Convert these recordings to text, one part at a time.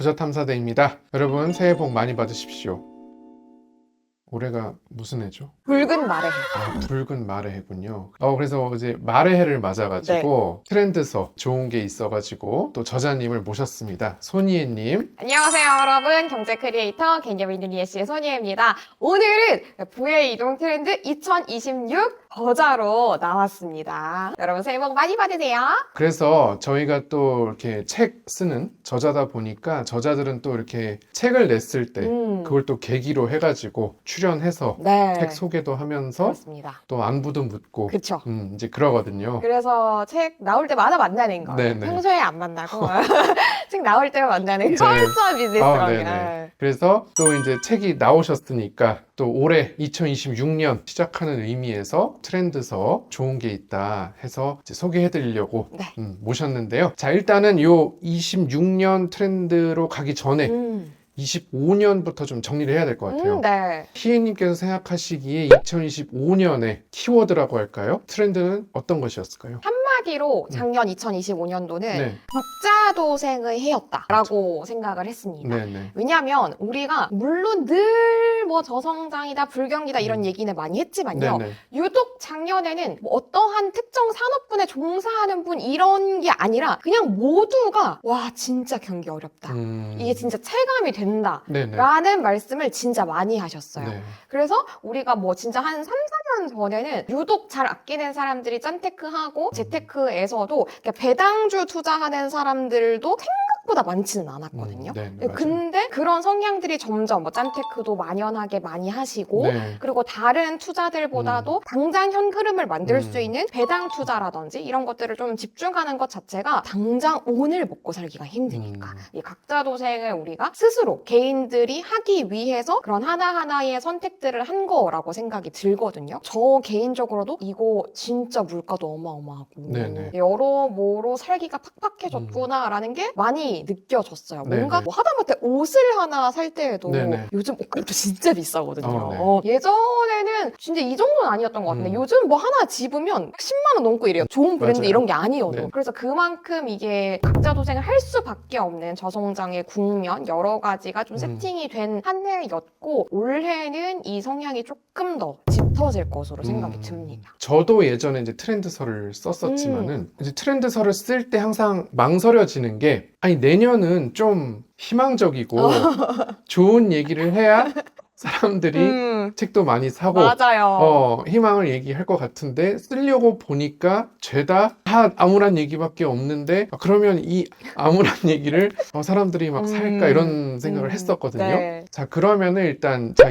부자탐사대입니다. 여러분 새해 복 많이 받으십시오. 올해가 무슨 해죠? 붉은 말의 해. 붉은 말의 해군요. 그래서 이제 말의 해를 맞아가지고 트렌드서 좋은 게 있어가지고 또 저자님을 모셨습니다. 손희애님. 안녕하세요, 여러분. 경제 크리에이터 개념있는 이해씨의 손희애입니다. 오늘은 부의 이동 트렌드 2026 저자로 나왔습니다. 여러분 새해 복 많이 받으세요. 그래서 저희가 또 이렇게 책 쓰는 저자다 보니까 저자들은 또 이렇게 책을 냈을 때 그걸 또 계기로 해가지고 출연해서 네. 책 소개도 하면서 그렇습니다. 또 안부도 묻고 그쵸. 이제 그러거든요. 그래서 책 나올 때마다 만나는 거예요. 네네. 평소에 안 만나고 책 나올 때만 만나는 네. 철저한 비즈니스랍니다. 네네. 그래서 또 이제 책이 나오셨으니까 또 올해 2026년 시작하는 의미에서 트렌드서 좋은 게 있다 해서 이제 소개해드리려고 네. 모셨는데요. 자, 일단은 요 26년 트렌드로 가기 전에 25년부터 좀 정리를 해야 될 것 같아요. 네. 희애님께서 생각하시기에 2025년의 키워드라고 할까요? 트렌드는 어떤 것이었을까요? 한마디로 작년 2025년도는 네. 적자도생의 해였다라고 생각을 했습니다. 네네. 왜냐하면 우리가 물론 늘 뭐 저성장이다 불경기다 이런 얘기는 많이 했지만요. 네네. 유독 작년에는 뭐 어떠한 특정 산업군에 종사하는 분 이런 게 아니라 그냥 모두가 와 진짜 경기 어렵다. 이게 진짜 체감이 된다. 네네. 라는 말씀을 진짜 많이 하셨어요. 네. 그래서 우리가 뭐 진짜 한 3, 4년 전에는 유독 잘 아끼는 사람들이 짠테크하고 재테크에서도 배당주 투자하는 사람들도 생각보다 많지는 않았거든요. 네, 맞아요. 근데 그런 성향들이 점점 뭐 짠테크도 만연하게 많이 하시고 네. 그리고 다른 투자들보다도 당장 현금을 만들 수 있는 배당 투자라든지 이런 것들을 좀 집중하는 것 자체가 당장 오늘 먹고 살기가 힘드니까 이 각자 도생을 우리가 스스로 개인들이 하기 위해서 그런 하나하나의 선택들을 한 거라고 생각이 들거든요. 저 개인적으로도 이거 진짜 물가도 어마어마하고 네네. 여러모로 살기가 팍팍해졌구나라는 게 많이 느껴졌어요. 뭔가 네네. 뭐 하다못해 옷을 하나 살 때에도 네네. 요즘 옷값도 진짜 비싸거든요. 네. 예전에는 진짜 이 정도는 아니었던 것 같은데 요즘 뭐 하나 집으면 10만 원 넘고 이래요. 좋은 브랜드 맞아요. 이런 게 아니어도. 네. 그래서 그만큼 이게 각자 도생을 할 수밖에 없는 저성장의 국면 여러 가지가 좀 세팅이 된 한 해였고 올해는 이 성향이 조금 더 짙어질 것으로 생각이 듭니다. 저도 예전에 이제 트렌드서를 썼었지만은 이제 트렌드서를 쓸 때 항상 망설여지는 게 아니 내년은 좀 희망적이고 좋은 얘기를 해야 사람들이 책도 많이 사고 맞아요. 희망을 얘기할 것 같은데 쓰려고 보니까 죄다 다 암울한 얘기밖에 없는데 그러면 이 암울한 얘기를 사람들이 막 살까 이런 생각을 했었거든요. 네. 자, 그러면은 일단 자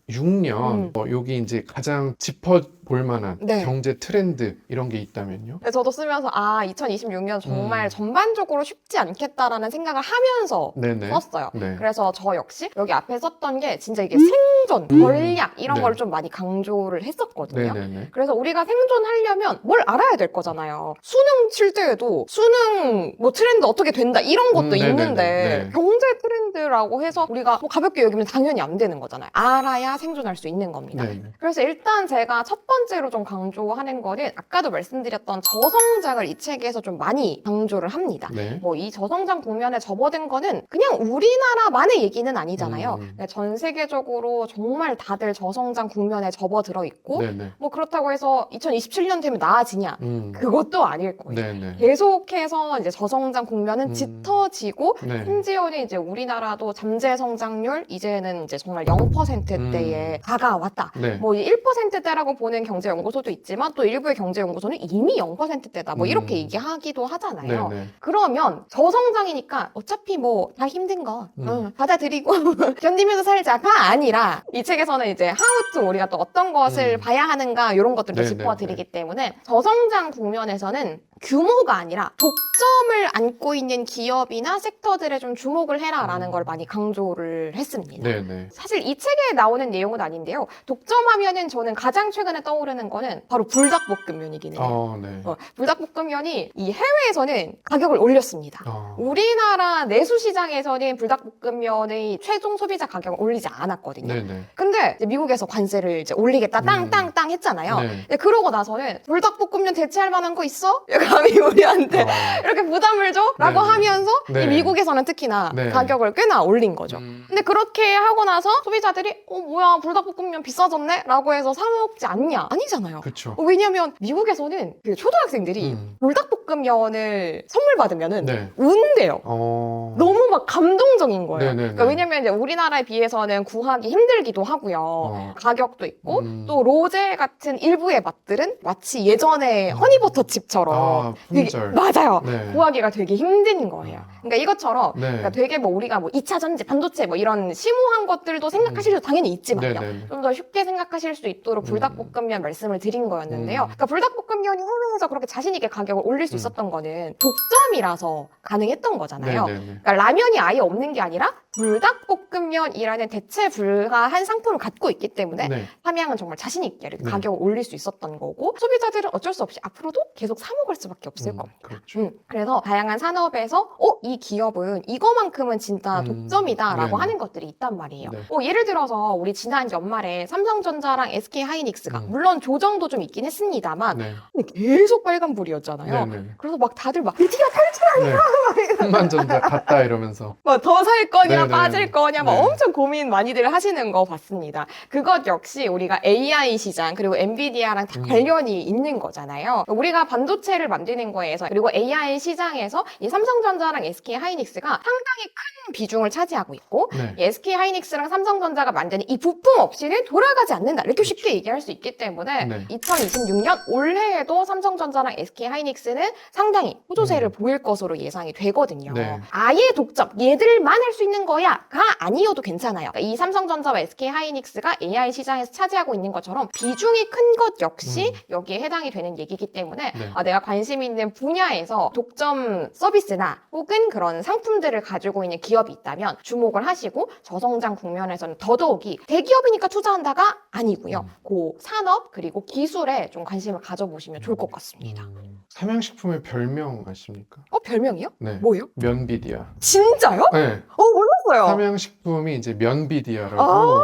2026년 여기 이제 가장 짚어볼 만한 네. 경제 트렌드 이런 게 있다면요? 네, 저도 쓰면서 2026년 정말 전반적으로 쉽지 않겠다라는 생각을 하면서 네네. 썼어요. 네. 그래서 저 역시 여기 앞에 썼던 게 진짜 이게 생존, 전략 이런 네. 걸 좀 많이 강조를 했었거든요. 네네네. 그래서 우리가 생존하려면 뭘 알아야 될 거잖아요. 수능 칠 때에도 수능 뭐 트렌드 어떻게 된다 이런 것도 네네네. 있는데 네. 경제 트렌드라고 해서 우리가 뭐 가볍게 여기면 당연히 안 되는 거잖아요. 알아야 생존할 수 있는 겁니다. 네네. 그래서 일단 제가 첫 번째로 좀 강조하는 거는 아까도 말씀드렸던 저성장을 이 책에서 좀 많이 강조를 합니다. 네. 뭐 이 저성장 국면에 접어든 거는 그냥 우리나라만의 얘기는 아니잖아요. 네, 전 세계적으로 정말 다들 저성장 국면에 접어들어 있고 네네. 뭐 그렇다고 해서 2027년 되면 나아지냐? 그것도 아닐 거예요. 네네. 계속해서 이제 저성장 국면은 짙어지고 네. 심지어는 이제 우리나라도 잠재 성장률 이제는 이제 정말 0%대에 다가왔다. 네. 뭐 1%대라고 보는 경제연구소도 있지만 또 일부의 경제연구소는 이미 0%대다. 뭐 이렇게 얘기하기도 하잖아요. 네네. 그러면 저성장이니까 어차피 뭐 다 힘든 거 받아들이고 견디면서 살자가 아니라 이 책에서는 이제 하우투 우리가 또 어떤 것을 봐야 하는가 이런 것들도 네네네. 짚어드리기 때문에 저성장 국면에서는 규모가 아니라 독점을 안고 있는 기업이나 섹터들에 좀 주목을 해라라는 걸 많이 강조를 했습니다. 네네. 사실 이 책에 나오는 내용은 아닌데요. 독점하면은 저는 가장 최근에 떠오르는 거는 바로 불닭볶음면이긴 해요. 네. 불닭볶음면이 이 해외에서는 가격을 올렸습니다. 우리나라 내수 시장에서는 불닭볶음면의 최종 소비자 가격을 올리지 않았거든요. 네네. 근데 이제 미국에서 관세를 이제 올리겠다 땅땅땅 했잖아요. 네. 근데 그러고 나서는 불닭볶음면 대체할 만한 거 있어? 약간 감히 우리한테 어. 이렇게 부담을 줘? 라고 네. 하면서 네. 이 미국에서는 특히나 네. 가격을 꽤나 올린 거죠. 음. 근데 그렇게 하고 나서 소비자들이 뭐야 불닭볶음면 비싸졌네? 라고 해서 사 먹지 않냐? 아니잖아요. 그쵸. 왜냐면 미국에서는 그 초등학생들이 불닭볶음면을 선물 받으면은 네. 운대요. 너무 막 감동적인 거예요. 네네네. 그러니까 왜냐면 이제 우리나라에 비해서는 구하기 힘들기도 하고요. 가격도 있고 또 로제 같은 일부의 맛들은 마치 예전에 허니버터칩처럼 아, 되게, 품절. 맞아요. 네. 구하기가 되게 힘든 거예요. 그러니까 이것처럼 네. 그러니까 되게 뭐 우리가 뭐 2차 전지, 반도체 뭐 이런 심오한 것들도 생각하실 수 당연히 있지만요. 네네. 좀 더 쉽게 생각하실 수 있도록 불닭볶음면 말씀을 드린 거였는데요. 그러니까 불닭볶음면이 해외에서 그렇게 자신 있게 가격을 올릴 수 있었던 거는 독점이라서 가능했던 거잖아요. 네네네. 그러니까 라면이 아예 없는 게 아니라 불닭볶음면이라는 대체 불가한 상품을 갖고 있기 때문에 네. 삼양은 정말 자신 있게 이렇게 네. 가격을 올릴 수 있었던 거고 소비자들은 어쩔 수 없이 앞으로도 계속 사 먹을 수밖에 없을 겁니다. 그렇죠. 그래서 다양한 산업에서 이 기업은 이거만큼은 진짜 독점이다라고 네네. 하는 것들이 있단 말이에요. 네. 예를 들어서 우리 지난 연말에 삼성전자랑 SK하이닉스가 물론 조정도 좀 있긴 했습니다만 네. 근데 계속 빨간불이었잖아요. 네네. 그래서 막 다들 막 드디어 탈출하냐 네. 흥만전자 갔다 이러면서. 막 더 살 거냐 네네. 빠질 거냐 막 네. 엄청 고민 많이들 하시는 거 봤습니다. 그것 역시 우리가 AI 시장 그리고 엔비디아랑 다 관련이 있는 거잖아요. 우리가 반도체를 만드는 거에서 그리고 AI 시장에서 이 삼성전자랑 SK하이닉스가 상당히 큰 비중을 차지하고 있고 네. 이 SK하이닉스랑 삼성전자가 만드는 이 부품 없이는 돌아가지 않는다. 이렇게 그렇죠. 쉽게 얘기할 수 있기 때문에 네. 2026년 올해에도 삼성전자랑 SK하이닉스는 상당히 호조세를 보일 것으로 예상이 되거든요. 네. 아예 독점, 얘들만 할 수 있는 거야가 아니어도 괜찮아요. 그러니까 이 삼성전자와 SK하이닉스가 AI 시장에서 차지하고 있는 것처럼 비중이 큰 것 역시 여기에 해당이 되는 얘기이기 때문에 네. 내가 관심 있는 분야에서 독점 서비스나 혹은 그런 상품들을 가지고 있는 기업이 있다면 주목을 하시고 저성장 국면에서는 더더욱이 대기업이니까 투자한다가 아니고요. 그 산업 그리고 기술에 좀 관심을 가져보시면 좋을 것 같습니다. 삼양식품의 별명 아십니까? 별명이요? 네. 뭐예요? 면비디아. 진짜요? 네. 몰랐어요. 삼양식품이 이제 면비디아라고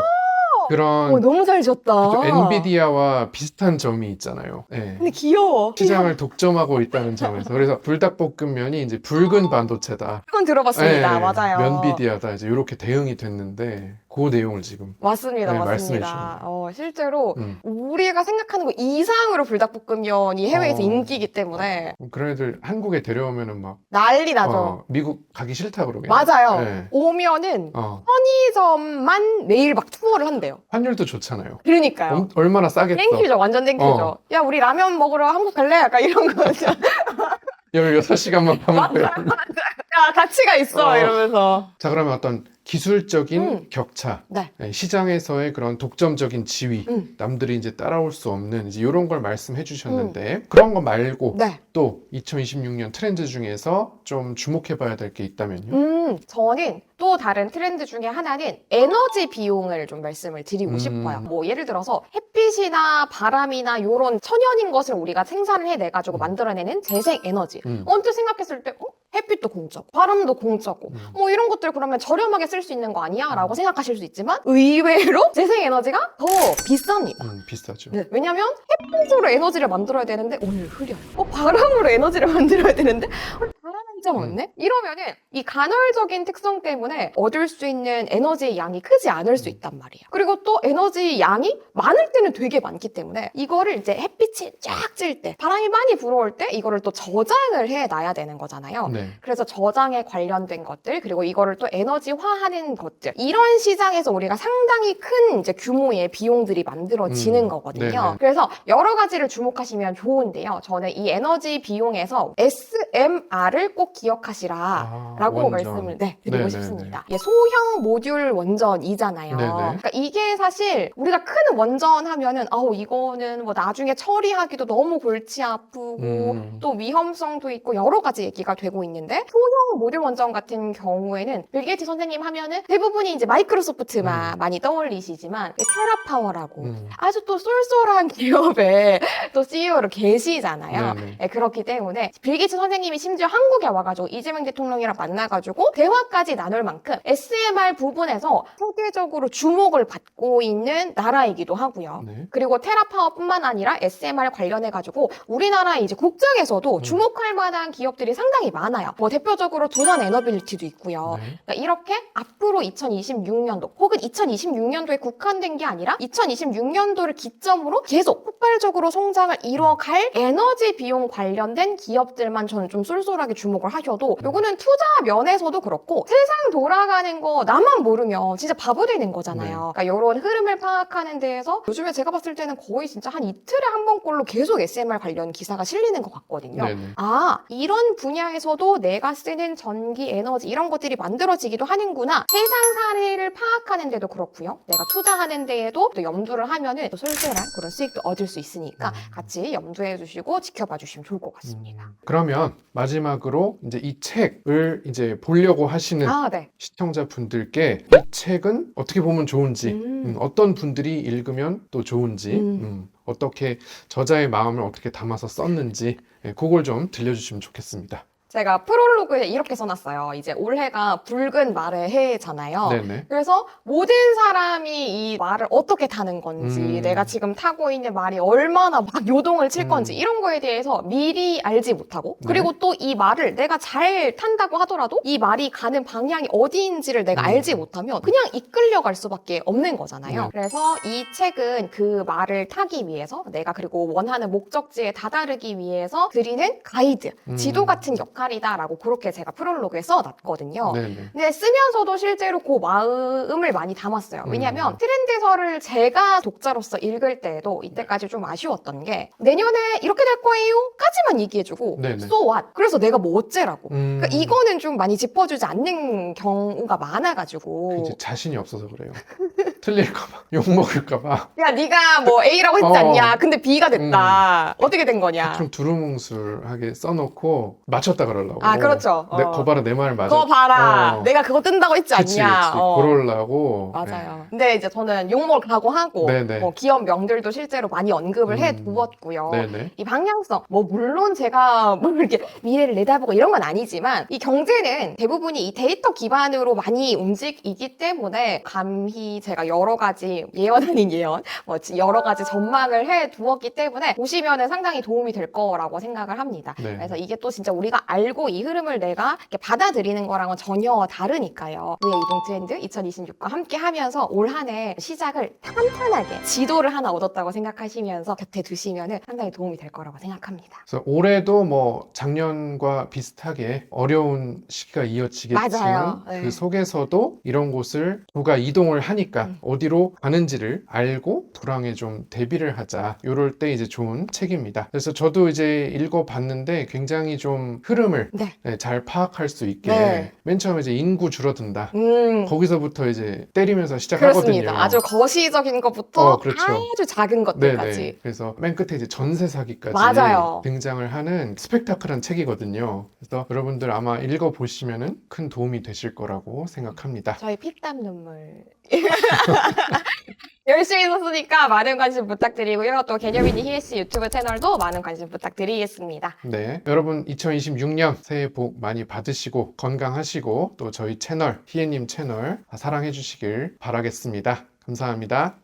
그런 너무 잘 지었다. 그죠? 엔비디아와 비슷한 점이 있잖아요. 네. 근데 귀여워. 시장을 독점하고 있다는 점에서 그래서 불닭볶음면이 이제 붉은 반도체다. 그건 들어봤습니다. 네, 맞아요. 면비디아다 이제 이렇게 대응이 됐는데 그 내용을 지금 맞습니다. 네, 맞습니다. 실제로 음. 우리가 생각하는 것 이상으로 불닭볶음면이 해외에서 인기이기 때문에 그런 애들 한국에 데려오면은 막 난리 나죠. 미국 가기 싫다 그러겠네. 맞아요. 네. 오면은 어, 편의점만 매일 막 투어를 한대요. 환율도 좋잖아요. 그러니까요. 얼마나 싸겠어. 땡큐죠. 완전 땡큐죠. 야, 우리 라면 먹으러 한국 갈래? 약간 이런 거죠. 16시간만 가면 돼요. 야, 가치가 있어. 이러면서. 자, 그러면 어떤 기술적인 격차, 네. 시장에서의 그런 독점적인 지위, 남들이 이제 따라올 수 없는 이제 이런 걸 말씀해 주셨는데 그런 거 말고 네. 또 2026년 트렌드 중에서 좀 주목해 봐야 될 게 있다면요? 저는 또 다른 트렌드 중에 하나는 에너지 비용을 좀 말씀을 드리고 싶어요. 뭐 예를 들어서 햇빛이나 바람이나 이런 천연인 것을 우리가 생산을 해내가지고 만들어내는 재생 에너지. 언뜻 생각했을 때 햇빛도 공짜고 바람도 공짜고 뭐 이런 것들 그러면 저렴하게 쓸 수 있는 거 아니야? 라고 생각하실 수 있지만 의외로 재생 에너지가 더 비쌉니다. 비싸죠. 네, 왜냐면 햇빛으로 에너지를 만들어야 되는데 오늘 흐려요. 바람으로 에너지를 만들어야 되는데 오늘 바람 한 점 없네? 이러면은 이 간헐적인 특성 때문에 얻을 수 있는 에너지의 양이 크지 않을 수 있단 말이에요. 그리고 또 에너지 양이 많을 때는 되게 많기 때문에 이거를 이제 햇빛이 쫙 찔 때, 바람이 많이 불어올 때 이거를 또 저장을 해놔야 되는 거잖아요. 네. 그래서 저장에 관련된 것들 그리고 이거를 또 에너지화하는 것들 이런 시장에서 우리가 상당히 큰 이제 규모의 비용들이 만들어지는 거거든요. 네네. 그래서 여러 가지를 주목하시면 좋은데요. 저는 이 에너지 비용에서 SMR을 꼭 기억하시라 라고 원전. 말씀을 드리고 네네네. 싶습니다. 이게 소형 모듈 원전이잖아요. 네네. 그러니까 이게 사실 우리가 큰 원전 하면은 이거는 뭐 나중에 처리하기도 너무 골치 아프고 또 위험성도 있고 여러 가지 얘기가 되고 있는데 소형 모듈 원전 같은 경우에는 빌 게이츠 선생님 하면은 대부분이 이제 마이크로소프트만 많이 떠올리시지만 테라파워라고 아주 또 쏠쏠한 기업의 또 CEO로 계시잖아요. 네네. 그렇기 때문에 빌 게이츠 선생님이 심지어 한국에 나와가지고 이재명 대통령이랑 만나가지고 대화까지 나눌 만큼 SMR 부분에서 세계적으로 주목을 받고 있는 나라이기도 하고요. 네. 그리고 테라파워뿐만 아니라 SMR 관련해가지고 우리나라 이제 국정에서도 주목할 만한 기업들이 상당히 많아요. 뭐 대표적으로 두산 에너빌리티도 있고요. 네. 그러니까 이렇게 앞으로 2026년도 혹은 2026년도에 국한된 게 아니라 2026년도를 기점으로 계속 폭발적으로 성장을 이뤄갈 에너지 비용 관련된 기업들만 저는 좀 쏠쏠하게 주목을 하셔도 요거는 투자 면에서도 그렇고 세상 돌아가는 거 나만 모르면 진짜 바보 되는 거잖아요. 그러니까 이런 흐름을 파악하는 데에서 요즘에 제가 봤을 때는 거의 진짜 한 이틀에 한 번꼴로 계속 SMR 관련 기사가 실리는 것 같거든요. 네네. 아, 이런 분야에서도 내가 쓰는 전기, 에너지 이런 것들이 만들어지기도 하는구나. 세상 사례를 파악하는 데도 그렇고요. 내가 투자하는 데에도 또 염두를 하면은 또 솔솔한 그런 수익도 얻을 수 있으니까 같이 염두해 주시고 지켜봐 주시면 좋을 것 같습니다. 그러면 마지막으로 이제 이 책을 이제 보려고 하시는 아, 네. 시청자분들께 이 책은 어떻게 보면 좋은지, 음. 어떤 분들이 읽으면 또 좋은지, 어떻게 저자의 마음을 어떻게 담아서 썼는지, 그걸 좀 들려주시면 좋겠습니다. 제가 프롤로그에 이렇게 써놨어요. 이제 올해가 붉은 말의 해잖아요. 네네. 그래서 모든 사람이 이 말을 어떻게 타는 건지, 내가 지금 타고 있는 말이 얼마나 막 요동을 칠 건지, 이런 거에 대해서 미리 알지 못하고, 그리고 또 이 말을 내가 잘 탄다고 하더라도 이 말이 가는 방향이 어디인지를 내가 알지 못하면 그냥 이끌려갈 수밖에 없는 거잖아요. 네. 그래서 이 책은 그 말을 타기 위해서 내가 그리고 원하는 목적지에 다다르기 위해서 드리는 가이드, 지도 같은 역할이다라고 그렇게 제가 프롤로그에 써놨거든요. 네네. 근데 쓰면서도 실제로 그 마음을 많이 담았어요. 왜냐면 트렌드서를 제가 독자로서 읽을 때에도 이때까지 좀 아쉬웠던 게 내년에 이렇게 될 거예요? 까지만 얘기해주고 네네. so what? 그래서 내가 뭐 어째라고. 그러니까 음, 이거는 좀 많이 짚어주지 않는 경우가 많아가지고 이제 자신이 없어서 그래요. 틀릴까봐, 욕먹을까봐. 야 네가 뭐 A라고 했지 않냐? 근데 B가 됐다. 어떻게 된 거냐? 좀 두루뭉술하게 써놓고 맞췄다 그러려고. 아, 그렇죠. 거 봐라, 내 말 맞아. 그거 봐라. 내가 그거 뜬다고 했지 그치, 않냐? 그러려고. 맞아요. 근데 이제 저는 욕먹을 각오하고 네네. 뭐 기업 명들도 실제로 많이 언급을 해두었고요. 네네. 이 방향성, 뭐 물론 제가 뭐 이렇게 미래를 내다보고 이런 건 아니지만 이 경제는 대부분이 이 데이터 기반으로 많이 움직이기 때문에 감히 제가 여러 가지 예언 아닌 예언, 뭐 여러 가지 전망을 해두었기 때문에 보시면은 상당히 도움이 될 거라고 생각을 합니다. 네. 그래서 이게 또 진짜 우리가 알고 이 흐름을 내가 이렇게 받아들이는 거랑은 전혀 다르니까요. 우리의 이동 트렌드 2026과 함께 하면서 올 한 해 시작을 탄탄하게 지도를 하나 얻었다고 생각하시면서 곁에 두시면은 상당히 도움이 될 거라고 생각합니다. 그래서 올해도 뭐 작년과 비슷하게 어려운 시기가 이어지겠지만 맞아요. 네. 그 속에서도 이런 곳을 누가 이동을 하니까 어디로 가는지를 알고 불황에 좀 대비를 하자. 이럴 때 이제 좋은 책입니다. 그래서 저도 이제 읽어봤는데 굉장히 좀 흐름을 네. 잘 파악할 수 있게 네. 맨 처음에 이제 인구 줄어든다. 음. 거기서부터 이제 때리면서 시작하거든요. 그렇습니다. 아주 거시적인 것부터 그렇죠. 아주 작은 것들까지. 네네. 그래서 맨 끝에 이제 전세 사기까지 맞아요. 등장을 하는 스펙타클한 책이거든요. 그래서 여러분들 아마 읽어보시면은 큰 도움이 되실 거라고 생각합니다. 저희 피땀 눈물. 열심히 썼으니까 많은 관심 부탁드리고요. 또 개념 있는 히에스 유튜브 채널도 많은 관심 부탁드리겠습니다. 네, 여러분 2026년 새해 복 많이 받으시고 건강하시고 또 저희 채널, 희애님 채널 사랑해 주시길 바라겠습니다. 감사합니다.